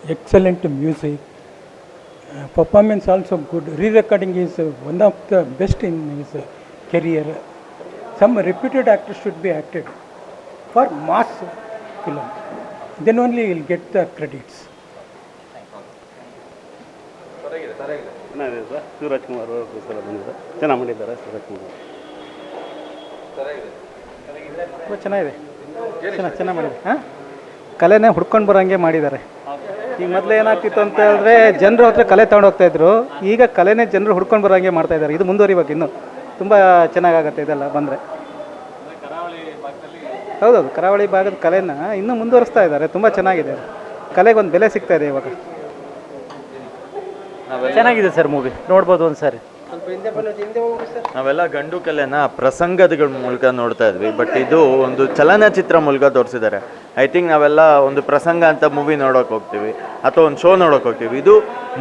Excellent music, performance also good. Re-recording is one of the best in his career. Some reputed actors should be acted for mass film. Then only he will get the credits. ಚೆನ್ನಾಗಿದೆ sir. Shivraj Kumar ಅವರು ಬಂದಿದ್ದಾರೆ, ಚೆನ್ನಾಗಿ ಮಾಡಿದ್ದಾರೆ. ಶಿವರಾಜ್ ಕುಮಾರ್ ಚೆನ್ನಾಗಿದೆ, ಚೆನ್ನಾಗಿ ಮಾಡಿದ್ದಾರೆ. ಕಲೆನೇ ಹುಡ್ಕೊಂಡು ಬರೋಂಗೆ ಮಾಡಿದ್ದಾರೆ. ಈಗ ಮೊದಲು ಏನಾಗ್ತಿತ್ತು ಅಂತ ಹೇಳಿದ್ರೆ ಜನರು ಹತ್ರ ಕಲೆ ತೊಗೊಂಡು ಹೋಗ್ತಾಯಿದ್ರು, ಈಗ ಕಲೆನೇ ಜನರು ಹುಡ್ಕೊಂಡು ಬರೋಂಗೆ ಮಾಡ್ತಾಯಿದ್ದಾರೆ. ಇದು ಮುಂದುವರಿಬೇಕು, ಇನ್ನೂ ತುಂಬ ಚೆನ್ನಾಗಾಗತ್ತೆ ಇದೆಲ್ಲ ಬಂದರೆ. ಹೌದೌದು, ಕರಾವಳಿ ಭಾಗದ ಕಲೆನ ಇನ್ನೂ ಮುಂದುವರಿಸ್ತಾ ಇದ್ದಾರೆ. ತುಂಬ ಚೆನ್ನಾಗಿದೆ, ಕಲೆಗೊಂದು ಬೆಲೆ ಸಿಗ್ತಾ ಇದೆ ಇವಾಗ. ಚೆನ್ನಾಗಿದೆ ಸರ್ ಮೂವಿ, ನೋಡ್ಬೋದು ಒಂದು ಸಾರಿ. ನಾವೆಲ್ಲ ಗಂಡು ಕಲೆನ ಪ್ರಸಂಗದ ಮೂಲಕ ನೋಡ್ತಾ ಇದ್ವಿ, ಬಟ್ ಇದು ಒಂದು ಚಲನಚಿತ್ರ ಮೂಲಕ ತೋರಿಸಿದ್ದಾರೆ. ಐ ಥಿಂಕ್ ನಾವೆಲ್ಲ ಒಂದು ಪ್ರಸಂಗ ಅಂತ ಮೂವಿ ನೋಡೋಕೆ ಹೋಗ್ತೀವಿ ಅಥವಾ ಒಂದು ಶೋ ನೋಡೋಕೆ ಹೋಗ್ತೀವಿ. ಇದು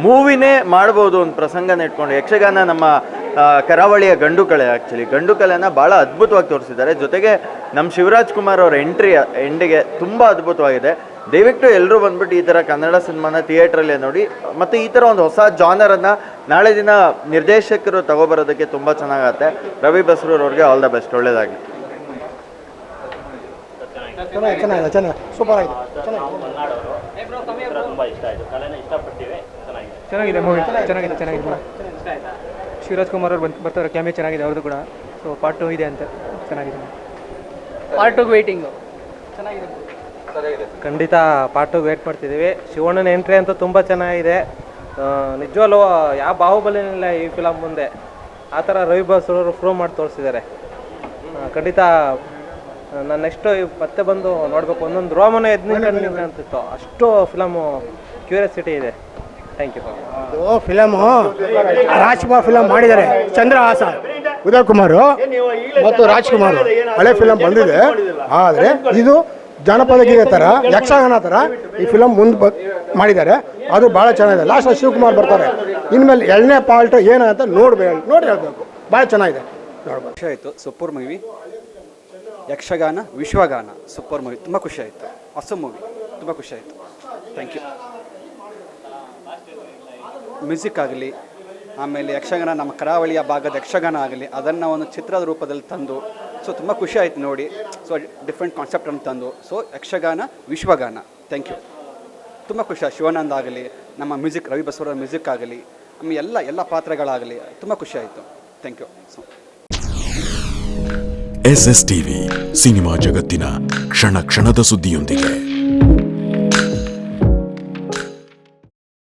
ಮೂವಿನೇ ಮಾಡ್ಬೋದು, ಒಂದು ಪ್ರಸಂಗನ ಇಟ್ಕೊಂಡು. ಯಕ್ಷಗಾನ ನಮ್ಮ ಕರಾವಳಿಯ ಗಂಡು ಕಲೆ, ಆ್ಯಕ್ಚುಲಿ ಗಂಡು ಕಲೆನ ಭಾಳ ಅದ್ಭುತವಾಗಿ ತೋರಿಸಿದ್ದಾರೆ. ಜೊತೆಗೆ ನಮ್ಮ ಶಿವರಾಜ್ ಕುಮಾರ್ ಅವರ ಎಂಡಿಗೆ ತುಂಬ ಅದ್ಭುತವಾಗಿದೆ. ದಯವಿಟ್ಟು ಎಲ್ಲರೂ ಬಂದ್ಬಿಟ್ಟು ಈ ಥರ ಕನ್ನಡ ಸಿನಿಮಾನ ಥಿಯೇಟ್ರಲ್ಲೇ ನೋಡಿ, ಮತ್ತು ಈ ಥರ ಒಂದು ಹೊಸ ಜಾನರನ್ನು ನಾಳೆ ದಿನ ನಿರ್ದೇಶಕರು ತಗೊಬರೋದಕ್ಕೆ ತುಂಬ ಚೆನ್ನಾಗತ್ತೆ. ರವಿ ಬಸ್ರೂರ್ ಅವ್ರಿಗೆ ಆಲ್ ದ ಬೆಸ್ಟ್, ಒಳ್ಳೇದಾಗಲಿ. ಚೆನ್ನಾಗಿದೆ, ಸೂಪರ್ ಆಗಿದೆ, ಚೆನ್ನಾಗಿದೆ ಮೂವಿ, ಚೆನ್ನಾಗಿದೆ. ಶಿವರಾಜ್ ಕುಮಾರ್ ಅವ್ರು ಬರ್ತಾರೆ, ಕ್ಯಾಮೆ ಚೆನ್ನಾಗಿದೆ ಅವ್ರದ್ದು ಕೂಡ. ಸೊ ಪಾರ್ಟ್ 2 ಇದೆ ಅಂತ, ಚೆನ್ನಾಗಿದೆ. ಪಾರ್ಟ್ 2 ವೇಟಿಂಗು, ಚೆನ್ನಾಗಿದೆ. ಖಂಡಿತ ಪಾರ್ಟ್ 2 ವೇಟ್ ಮಾಡ್ತಿದ್ದೀವಿ. ಶಿವಣ್ಣನ ಎಂಟ್ರಿ ಅಂತೂ ತುಂಬ ಚೆನ್ನಾಗಿದೆ. ನಿಜವಲ್ಲೂ ಯಾವ ಬಾಹುಬಲಿನಿಲ್ಲ ಈ ಫಿಲಮ್ ಮುಂದೆ. ಆ ಥರ ರವಿ ಬಸ್ರವರು ಪ್ರೂವ್ ಮಾಡಿ ತೋರಿಸಿದ್ದಾರೆ. ಖಂಡಿತ ನಾನು ನೆಕ್ಸ್ಟು ಮತ್ತೆ ಬಂದು ನೋಡಬೇಕು, ಒಂದೊಂದು ರೋಮನ ಎದ್ದು ಅಂತಿತ್ತು, ಅಷ್ಟು ಫಿಲಮು ಕ್ಯೂರಿಯಾಸಿಟಿ ಇದೆ. Thank you. Film Rajkumar film ಮಾಡಿದ್ದಾರೆ, ಚಂದ್ರಹಾಸ, ಉದಯ್ ಕುಮಾರ್ ಮತ್ತು ರಾಜ್ಕುಮಾರ್. ಹಳೆ ಫಿಲಮ್ ಬಂದಿದೆ, ಆದರೆ ಇದು ಜಾನಪದ ಗೀತೆ ಥರ, ಯಕ್ಷಗಾನ ಥರ ಈ ಫಿಲಮ್ ಮುಂದೆ ಮಾಡಿದ್ದಾರೆ. ಅದು ಭಾಳ ಚೆನ್ನಾಗಿದೆ. ಲಾಸ್ಟ್ ಶಿವಕುಮಾರ್ ಬರ್ತಾರೆ. ಇನ್ಮೇಲೆ 2ನೇ ಪಾರ್ಟ್ ಏನಂತ ನೋಡಿ ಹೇಳಬೇಕು. ಭಾಳ ಚೆನ್ನಾಗಿದೆ, ನೋಡ್ಬೋದು. ಖುಷಿ ಆಯಿತು. Super movie. Yakshagana Vishwagana super movie, ತುಂಬ ಖುಷಿ ಆಯಿತು. ಹೊಸ ಮೂವಿ, ತುಂಬ ಖುಷಿ ಆಯಿತು. Thank you. ಮ್ಯೂಸಿಕ್ ಆಗಲಿ, ಆಮೇಲೆ ಯಕ್ಷಗಾನ, ನಮ್ಮ ಕರಾವಳಿಯ ಭಾಗದ ಯಕ್ಷಗಾನ ಆಗಲಿ, ಅದನ್ನು ಒಂದು ಚಿತ್ರದ ರೂಪದಲ್ಲಿ ತಂದು, ಸೊ ತುಂಬ ಖುಷಿ ಆಯಿತು ನೋಡಿ. ಸೊ ಡಿಫ್ರೆಂಟ್ ಕಾನ್ಸೆಪ್ಟನ್ನು ತಂದು, so Yakshagana Vishwagana. Thank you. ತುಂಬ ಖುಷಿ ಆಯ್ತು. ಶಿವಾನಂದ ಆಗಲಿ, ನಮ್ಮ ಮ್ಯೂಸಿಕ್ ರವಿ ಬಸವರ ಮ್ಯೂಸಿಕ್ ಆಗಲಿ, ನಮ್ಮ ಎಲ್ಲ ಪಾತ್ರಗಳಾಗಲಿ, ತುಂಬ ಖುಷಿ ಆಯಿತು. Thank you. SS TV cinema ಜಗತ್ತಿನ ಕ್ಷಣ ಕ್ಷಣದ ಸುದ್ದಿಯೊಂದಿಗೆ.